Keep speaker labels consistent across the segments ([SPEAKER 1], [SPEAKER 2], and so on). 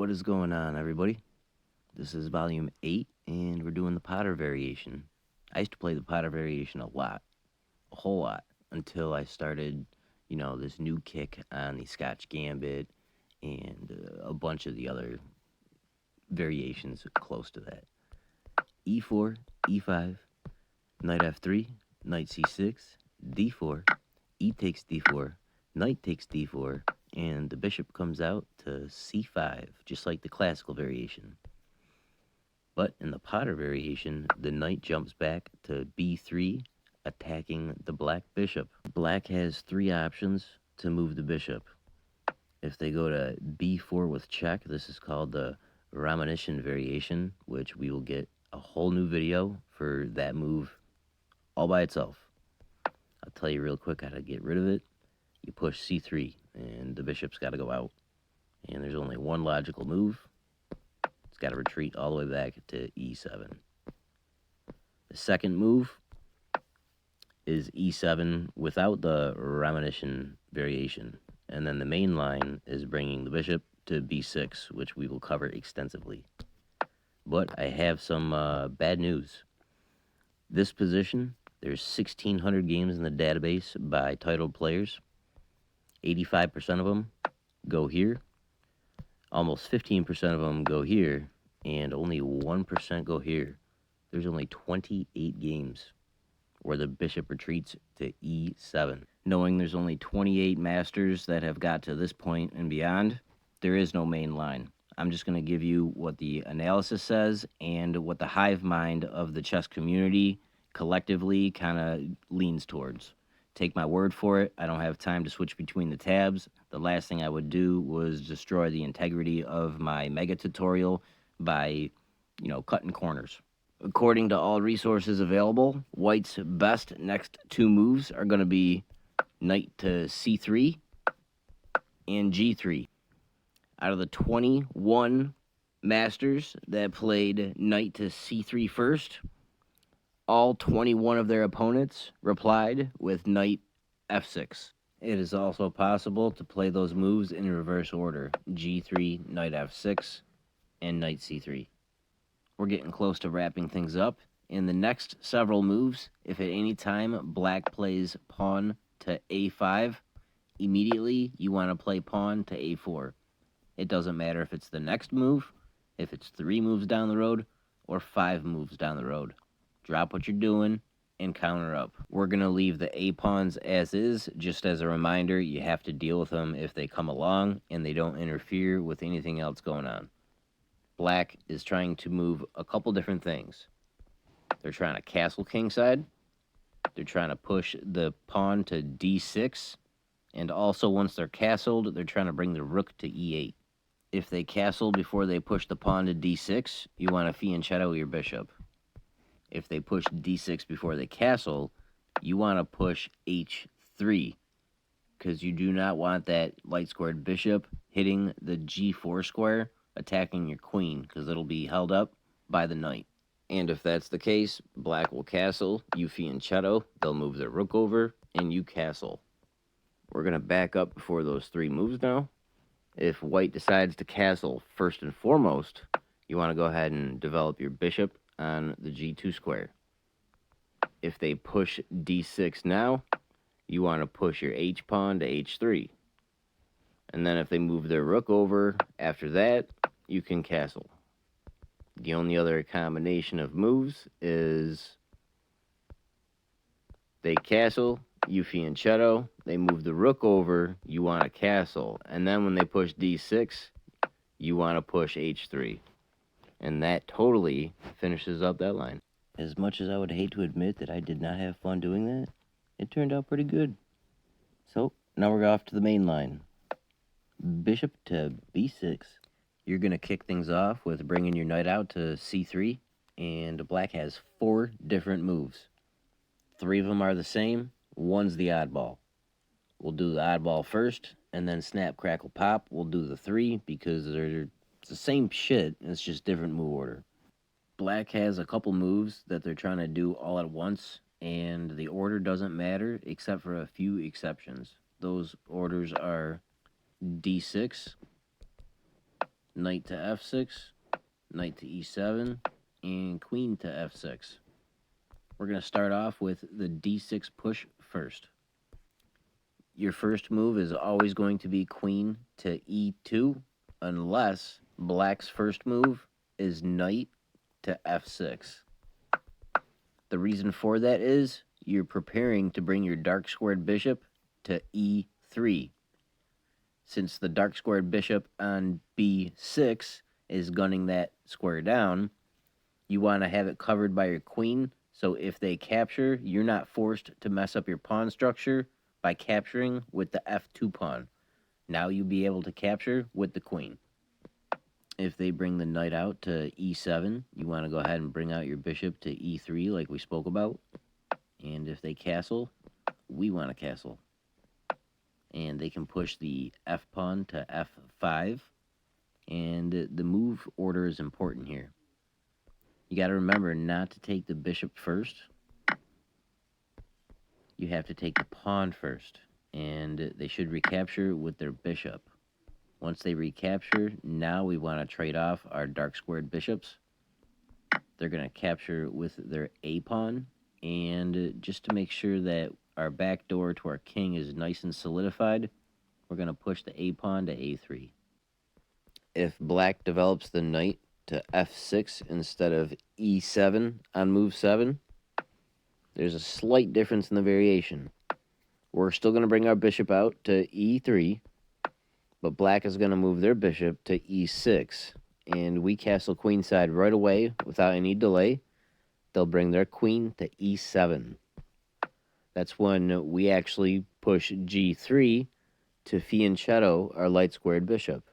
[SPEAKER 1] What is going on, everybody? This is volume 8, and we're doing the Potter Variation. I used to play the Potter Variation a whole lot, until I started, this new kick on the Scotch Gambit and a bunch of the other variations close to that. E4, E5, knight F3, knight C6, D4, E takes D4, knight takes D4, and the bishop comes out to C5, just like the classical variation. But in the Potter variation, the knight jumps back to B3, attacking the black bishop. Black has three options to move the bishop. If they go to B4 with check, this is called the Malaniuk Variation, which we will get a whole new video for that move all by itself. I'll tell you real quick how to get rid of it. You push C3, and the bishop's got to go out. And there's only one logical move. It's got to retreat all the way back to E7. The second move is E7 without the Malaniuk Variation. And then the main line is bringing the bishop to B6, which we will cover extensively. But I have some bad news. This position, there's 1,600 games in the database by titled players. 85% of them go here. Almost 15% of them go here. And only 1% go here. There's only 28 games where the bishop retreats to E7. Knowing there's only 28 masters that have got to this point and beyond, there is no main line. I'm just going to give you what the analysis says and what the hive mind of the chess community collectively kind of leans towards. Take my word for it. I don't have time to switch between the tabs. The last thing I would do was destroy the integrity of my mega tutorial by, cutting corners. According to all resources available, White's best next two moves are going to be knight to C3 and G3. Out of the 21 masters that played knight to C3 first, all 21 of their opponents replied with knight F6. It is also possible to play those moves in reverse order: G3, knight F6, and knight C3. We're getting close to wrapping things up. In the next several moves, if at any time black plays pawn to A5, immediately you want to play pawn to A4. It doesn't matter if it's the next move, if it's 3 moves down the road, or 5 moves down the road. Drop what you're doing and counter up. We're going to leave the A pawns as is. Just as a reminder, you have to deal with them if they come along and they don't interfere with anything else going on. Black is trying to move a couple different things. They're trying to castle kingside. They're trying to push the pawn to D6. And also, once they're castled, they're trying to bring the rook to E8. If they castle before they push the pawn to D6, you want to fianchetto your bishop. If they push D6 before they castle, you want to push H3, because you do not want that light-squared bishop hitting the G4 square, attacking your queen, because it'll be held up by the knight. And if that's the case, black will castle, you fianchetto, they'll move their rook over, and you castle. We're going to back up before those 3 moves now. If white decides to castle first and foremost, you want to go ahead and develop your bishop on the G2 square. If they push D6 now, you want to push your H pawn to H3. And then if they move their rook over after that, you can castle. The only other combination of moves is they castle, you fianchetto, they move the rook over, you want to castle. And then when they push D6, you want to push H3. And that totally finishes up that line. As much as I would hate to admit that I did not have fun doing that, it turned out pretty good. So, now we're off to the main line. Bishop to B6. You're going to kick things off with bringing your knight out to C3, and black has 4 different moves. 3 of them are the same, 1's the oddball. We'll do the oddball first, and then snap, crackle, pop. We'll do the 3 because it's the same shit, it's just different move order. Black has a couple moves that they're trying to do all at once, and the order doesn't matter except for a few exceptions. Those orders are D6, knight to f6, knight to e7, and queen to f6. We're going to start off with the d6 push first. Your first move is always going to be queen to e2, unless black's first move is knight to f6. The reason for that is you're preparing to bring your dark squared bishop to e3. Since the dark squared bishop on b6 is gunning that square down, you want to have it covered by your queen, so if they capture, you're not forced to mess up your pawn structure by capturing with the f2 pawn. Now you'll be able to capture with the queen. If they bring the knight out to e7, you want to go ahead and bring out your bishop to e3 like we spoke about. And if they castle, we want to castle. And they can push the f pawn to f5. And the move order is important here. You got to remember not to take the bishop first. You have to take the pawn first. And they should recapture with their bishop. Once they recapture, now we want to trade off our dark squared bishops. They're going to capture with their a pawn. And just to make sure that our back door to our king is nice and solidified, we're going to push the a pawn to a3. If black develops the knight to f6 instead of e7 on move 7, there's a slight difference in the variation. We're still going to bring our bishop out to e3, but black is going to move their bishop to e6, and we castle queenside right away without any delay. They'll bring their queen to e7. That's when we actually push g3 to fianchetto our light squared bishop.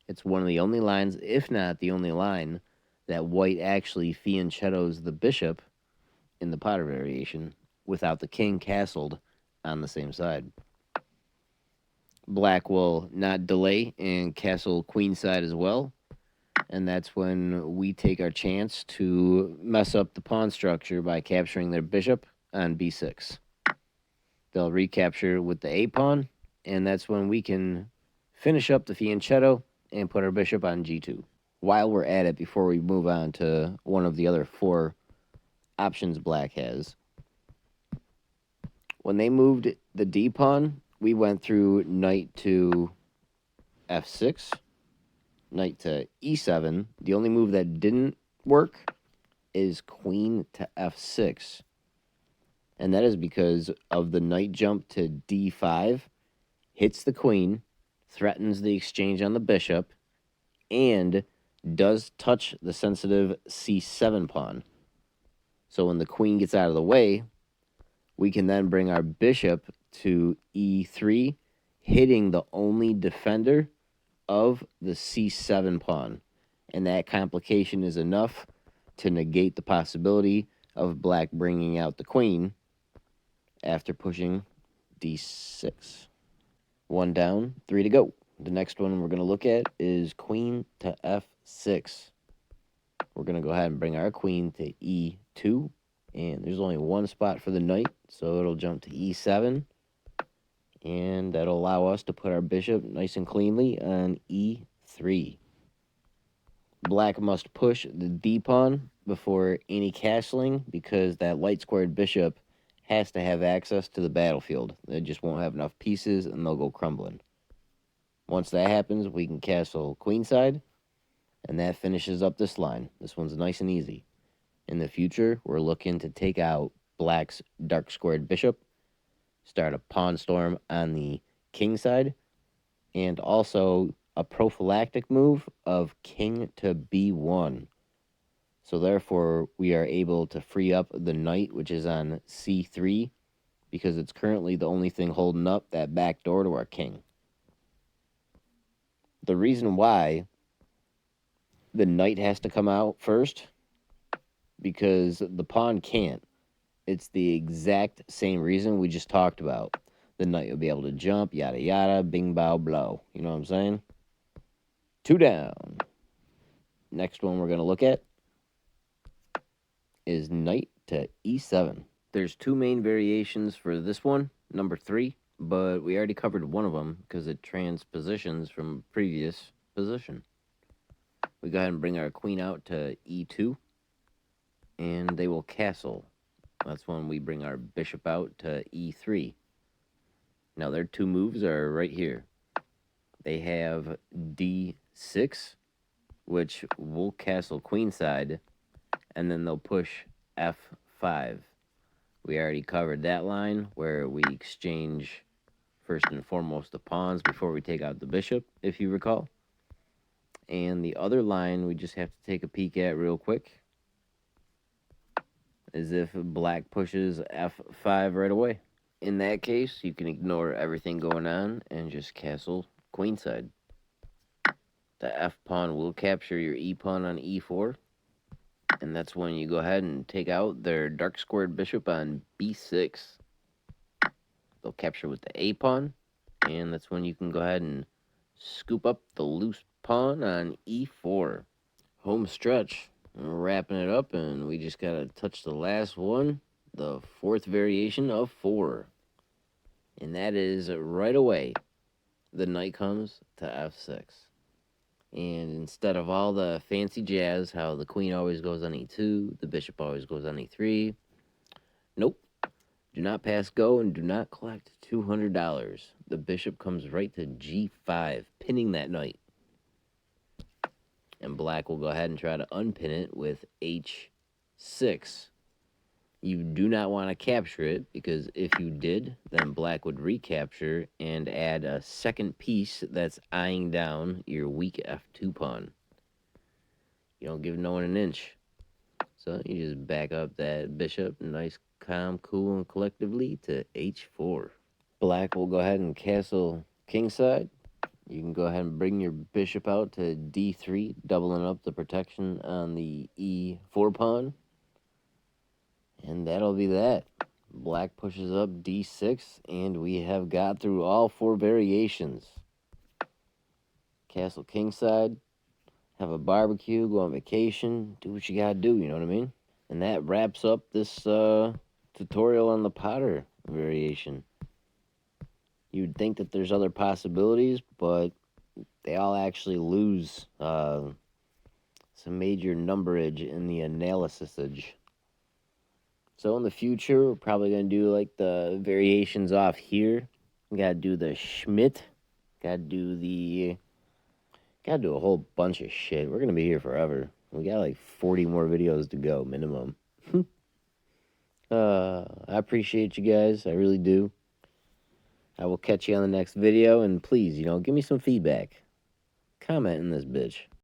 [SPEAKER 1] It's one of the only lines, if not the only line, that white actually fianchettos the bishop in the Potter variation without the king castled on the same side. Black will not delay and castle queenside as well, and that's when we take our chance to mess up the pawn structure by capturing their bishop on b6. They'll recapture with the a pawn, and that's when we can finish up the fianchetto and put our bishop on g2. While we're at it, before we move on to one of the other 4 options black has, when they moved the d pawn, we went through knight to f6, knight to e7. The only move that didn't work is queen to f6. And that is because of the knight jump to d5, hits the queen, threatens the exchange on the bishop, and does touch the sensitive c7 pawn. So when the queen gets out of the way, we can then bring our bishop to e3, hitting the only defender of the c7 pawn. And that complication is enough to negate the possibility of black bringing out the queen after pushing d6. 1 down, 3 to go. The next one we're going to look at is queen to f6. We're going to go ahead and bring our queen to e2. And there's only one spot for the knight, so it'll jump to e7. And that'll allow us to put our bishop nice and cleanly on e3. Black must push the d-pawn before any castling, because that light squared bishop has to have access to the battlefield. They just won't have enough pieces, and they'll go crumbling. Once that happens, we can castle queenside, and that finishes up this line. This one's nice and easy. In the future, we're looking to take out black's dark squared bishop, start a pawn storm on the king side, and also a prophylactic move of king to b1. So therefore, we are able to free up the knight, which is on c3, because it's currently the only thing holding up that back door to our king. The reason why the knight has to come out first, because the pawn can't. It's the exact same reason we just talked about. The knight will be able to jump, yada yada, bing bow blow. You know what I'm saying? 2 down. Next one we're going to look at is knight to e7. There's 2 main variations for this one, number 3, but we already covered one of them because it transpositions from previous position. we go ahead and bring our queen out to e2, and they will castle. That's when we bring our bishop out to e3. Now their two moves are right here. They have d6, which will castle queenside, and then they'll push f5. We already covered that line where we exchange first and foremost the pawns before we take out the bishop, if you recall. And the other line we just have to take a peek at real quick is if black pushes f5 right away. In that case, you can ignore everything going on and just castle queenside. The f pawn will capture your e pawn on e4, and that's when you go ahead and take out their dark squared bishop on b6. They'll capture with the a pawn, and that's when you can go ahead and scoop up the loose pawn on e4. Home stretch. We're wrapping it up, and we just gotta touch the last one, the fourth variation of 4. And that is right away. The knight comes to f6. And instead of all the fancy jazz, how the queen always goes on e2, the bishop always goes on e3, nope. Do not pass go and do not collect $200. The bishop comes right to g5, pinning that knight. And black will go ahead and try to unpin it with h6. You do not want to capture it, because if you did, then black would recapture and add a second piece that's eyeing down your weak f2 pawn. You don't give no one an inch. So you just back up that bishop nice, calm, cool, and collectively to h4. Black will go ahead and castle kingside. You can go ahead and bring your bishop out to d3, doubling up the protection on the e4 pawn. And that'll be that. Black pushes up d6, and we have got through all 4 variations. Castle kingside, have a barbecue, go on vacation, do what you gotta do, you know what I mean? And that wraps up this tutorial on the Potter variation. You'd think that there's other possibilities, but they all actually lose some major numberage in the analysisage. So in the future, we're probably going to do like the variations off here. We got to do the Schmidt. Got to do a whole bunch of shit. We're going to be here forever. We got like 40 more videos to go, minimum. I appreciate you guys. I really do. I will catch you on the next video. And please, give me some feedback. Comment in this bitch.